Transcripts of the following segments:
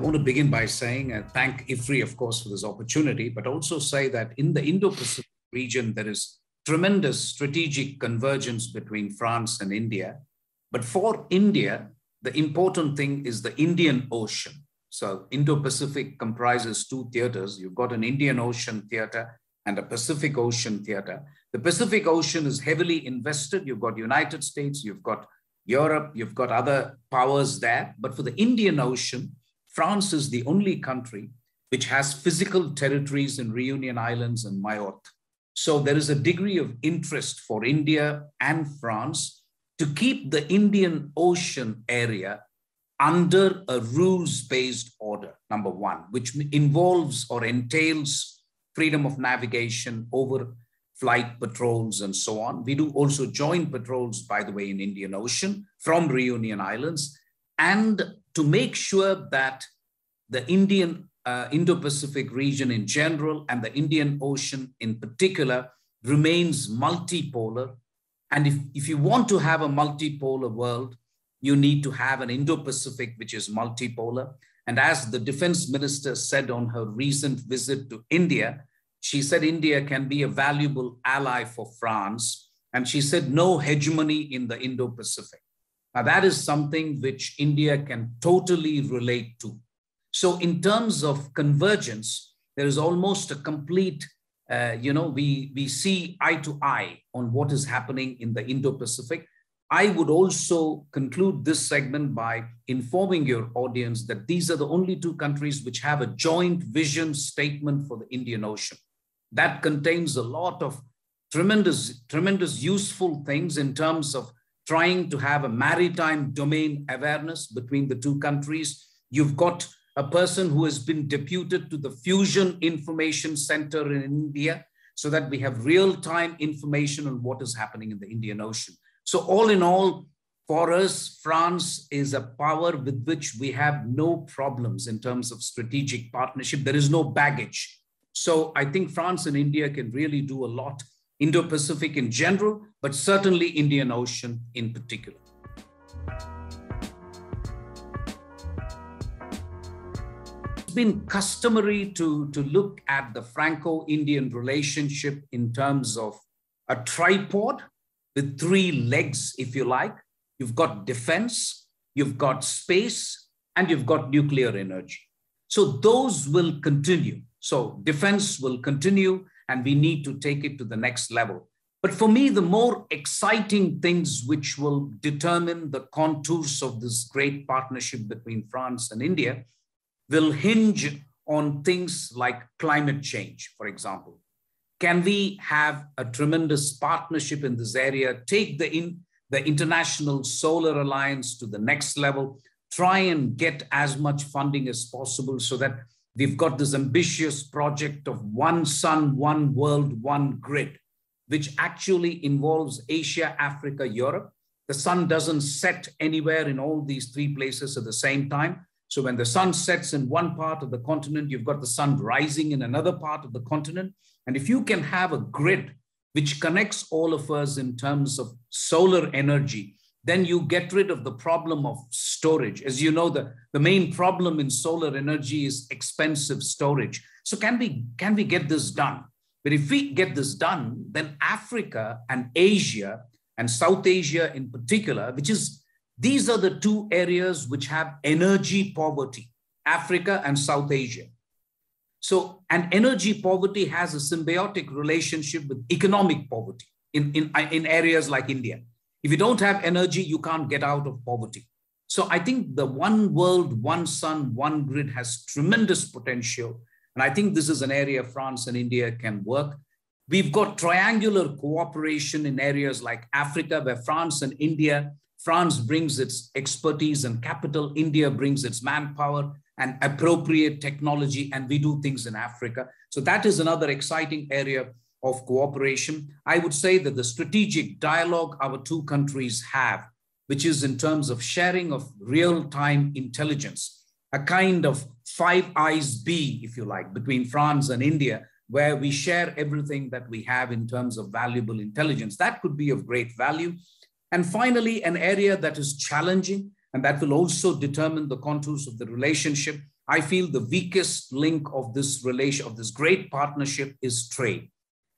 want to begin by saying, thank IFRI, of course, for this opportunity, but also say that in the Indo-Pacific region, there is tremendous strategic convergence between France and India. But for India, the important thing is the Indian Ocean. So Indo-Pacific comprises two theaters. You've got an Indian Ocean theater and a Pacific Ocean theater. The Pacific Ocean is heavily invested. You've got United States, you've got Europe, you've got other powers there. But for the Indian Ocean, France is the only country which has physical territories in Reunion Islands and Mayotte. So there is a degree of interest for India and France to keep the Indian Ocean area under a rules-based order, number one, which involves or entails freedom of navigation over flight patrols and so on. We do also joint patrols, by the way, in Indian Ocean from Reunion Islands, and to make sure that the Indo-Pacific region in general and the Indian Ocean in particular remains multipolar. And if you want to have a multipolar world, you need to have an Indo-Pacific which is multipolar. And as the defense minister said on her recent visit to India, she said India can be a valuable ally for France. And she said no hegemony in the Indo-Pacific. Now that is something which India can totally relate to. So in terms of convergence, there is almost a complete, we see eye to eye on what is happening in the Indo-Pacific. I would also conclude this segment by informing your audience that these are the only two countries which have a joint vision statement for the Indian Ocean. That contains a lot of tremendous useful things in terms of trying to have a maritime domain awareness between the two countries. You've got a person who has been deputed to the Fusion Information Center in India so that we have real-time information on what is happening in the Indian Ocean. So all in all, for us, France is a power with which we have no problems in terms of strategic partnership. There is no baggage. So I think France and India can really do a lot, Indo-Pacific in general, but certainly Indian Ocean in particular. It's been customary to look at the Franco-Indian relationship in terms of a tripod with three legs, if you like. You've got defense, you've got space, and you've got nuclear energy. So those will continue. So defense will continue, and we need to take it to the next level. But for me, the more exciting things which will determine the contours of this great partnership between France and India will hinge on things like climate change, for example. Can we have a tremendous partnership in this area, take the International Solar Alliance to the next level, try and get as much funding as possible so that we've got this ambitious project of one sun, one world, one grid, which actually involves Asia, Africa, Europe. The sun doesn't set anywhere in all these three places at the same time. So when the sun sets in one part of the continent, you've got the sun rising in another part of the continent. And if you can have a grid which connects all of us in terms of solar energy, then you get rid of the problem of storage. As you know, the main problem in solar energy is expensive storage. So can we get this done? But if we get this done, then Africa and Asia and South Asia in particular, these are the two areas which have energy poverty, Africa and South Asia. So, and energy poverty has a symbiotic relationship with economic poverty in areas like India. If you don't have energy, you can't get out of poverty. So I think the one world, one sun, one grid has tremendous potential. And I think this is an area France and India can work. We've got triangular cooperation in areas like Africa, where France brings its expertise and capital, India brings its manpower and appropriate technology, and we do things in Africa. So that is another exciting area of cooperation. I would say that the strategic dialogue our two countries have, which is in terms of sharing of real-time intelligence, a kind of Five Eyes B, if you like, between France and India, where we share everything that we have in terms of valuable intelligence. That could be of great value. And finally, an area that is challenging and that will also determine the contours of the relationship I feel the weakest link of this relation, of this great partnership, is trade.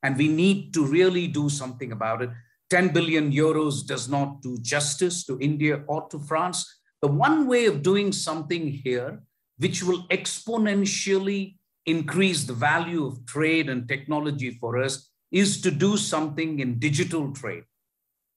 And we need to really do something about it. 10 billion euros does not do justice to India or to France. The one way of doing something here, which will exponentially increase the value of trade and technology for us, is to do something in digital trade,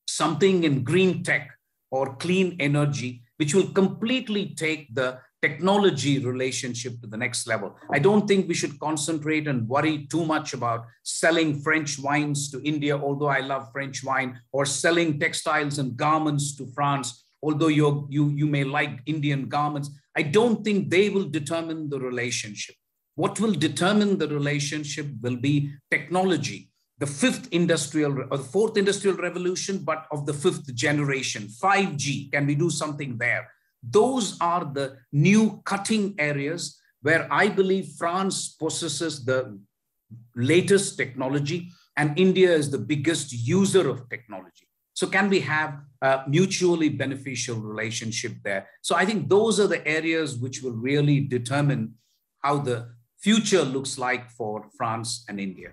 something in green tech or clean energy, which will completely take the technology relationship to the next level. I don't think we should concentrate and worry too much about selling French wines to India, although I love French wine, or selling textiles and garments to France, although you may like Indian garments. I don't think they will determine the relationship. What will determine the relationship will be technology, the fourth industrial revolution, but of the fifth generation, 5G. Can we do something there? Those are the new cutting areas where I believe France possesses the latest technology and India is the biggest user of technology. So can we have a mutually beneficial relationship there? So I think those are the areas which will really determine how the future looks like for France and India.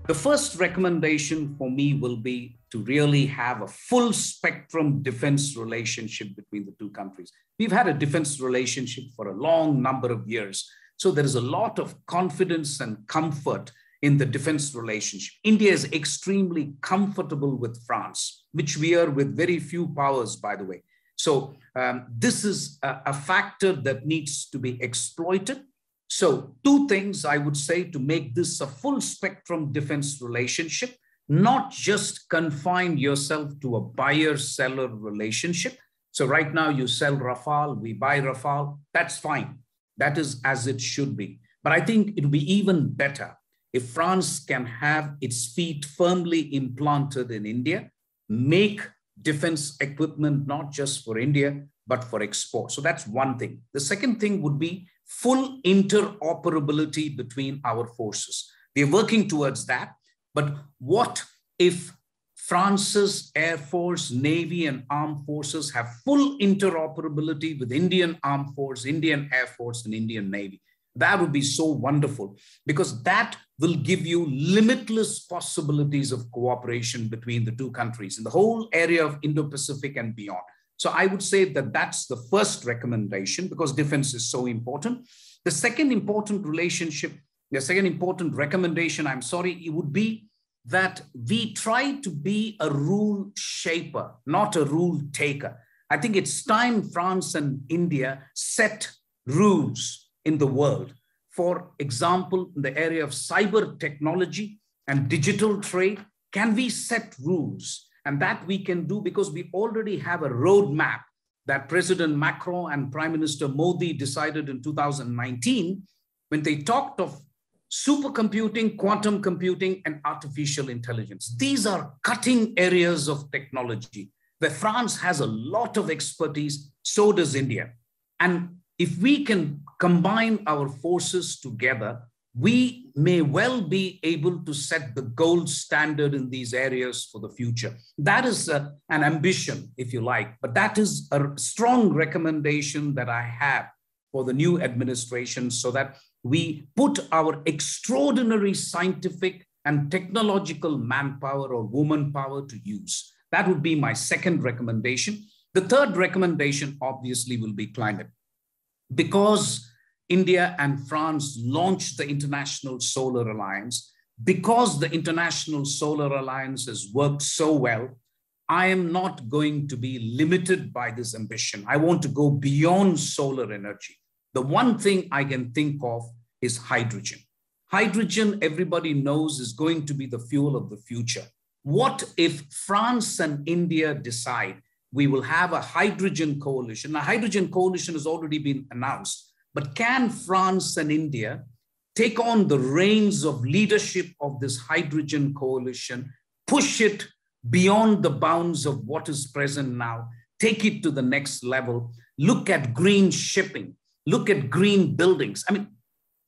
The first recommendation for me will be to really have a full spectrum defense relationship between the two countries. We've had a defense relationship for a long number of years. So there is a lot of confidence and comfort in the defense relationship. India is extremely comfortable with France, which we are with very few powers, by the way. So this is a factor that needs to be exploited. So two things I would say to make this a full spectrum defense relationship, not just confine yourself to a buyer-seller relationship. So right now you sell Rafale, we buy Rafale, that's fine. That is as it should be. But I think it would be even better if France can have its feet firmly implanted in India, make defense equipment not just for India, but for export. So that's one thing. The second thing would be full interoperability between our forces. We're working towards that. But what if France's Air Force, Navy, and Armed Forces have full interoperability with Indian Armed Force, Indian Air Force, and Indian Navy? That would be so wonderful, because that will give you limitless possibilities of cooperation between the two countries in the whole area of Indo-Pacific and beyond. So I would say that that's the first recommendation, because defense is so important. The second important recommendation, it would be that we try to be a rule shaper, not a rule taker. I think it's time France and India set rules in the world. For example, in the area of cyber technology and digital trade, can we set rules? And that we can do because we already have a roadmap that President Macron and Prime Minister Modi decided in 2019 when they talked of supercomputing, quantum computing, and artificial intelligence. These are cutting areas of technology where France has a lot of expertise, so does India. And if we can combine our forces together, we may well be able to set the gold standard in these areas for the future. That is an ambition, if you like, but that is a strong recommendation that I have for the new administration, so that we put our extraordinary scientific and technological manpower or woman power to use. That would be my second recommendation. The third recommendation obviously will be climate. Because India and France launched the International Solar Alliance, because the International Solar Alliance has worked so well, I am not going to be limited by this ambition. I want to go beyond solar energy. The one thing I can think of is hydrogen. Hydrogen, everybody knows, is going to be the fuel of the future. What if France and India decide we will have a hydrogen coalition? A hydrogen coalition has already been announced. But can France and India take on the reins of leadership of this hydrogen coalition, push it beyond the bounds of what is present now, take it to the next level, look at green shipping, look at green buildings? I mean,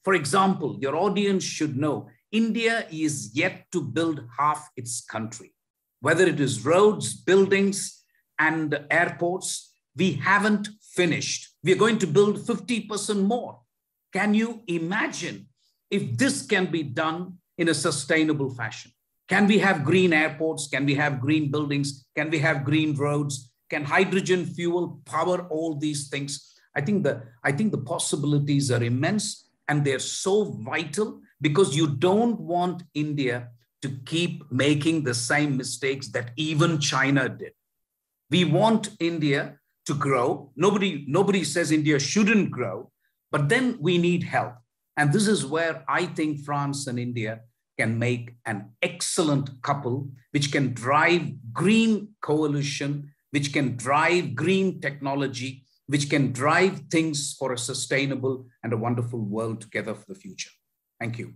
for example, your audience should know, India is yet to build half its country, whether it is roads, buildings, and airports, we haven't finished. We're going to build 50% more. Can you imagine if this can be done in a sustainable fashion? Can we have green airports? Can we have green buildings? Can we have green roads? Can hydrogen fuel power all these things? I think the possibilities are immense, and they're so vital, because you don't want India to keep making the same mistakes that even China did. We want India to grow. Nobody says India shouldn't grow, but then we need help. And this is where I think France and India can make an excellent couple, which can drive green coalition, which can drive green technology, which can drive things for a sustainable and a wonderful world together for the future. Thank you.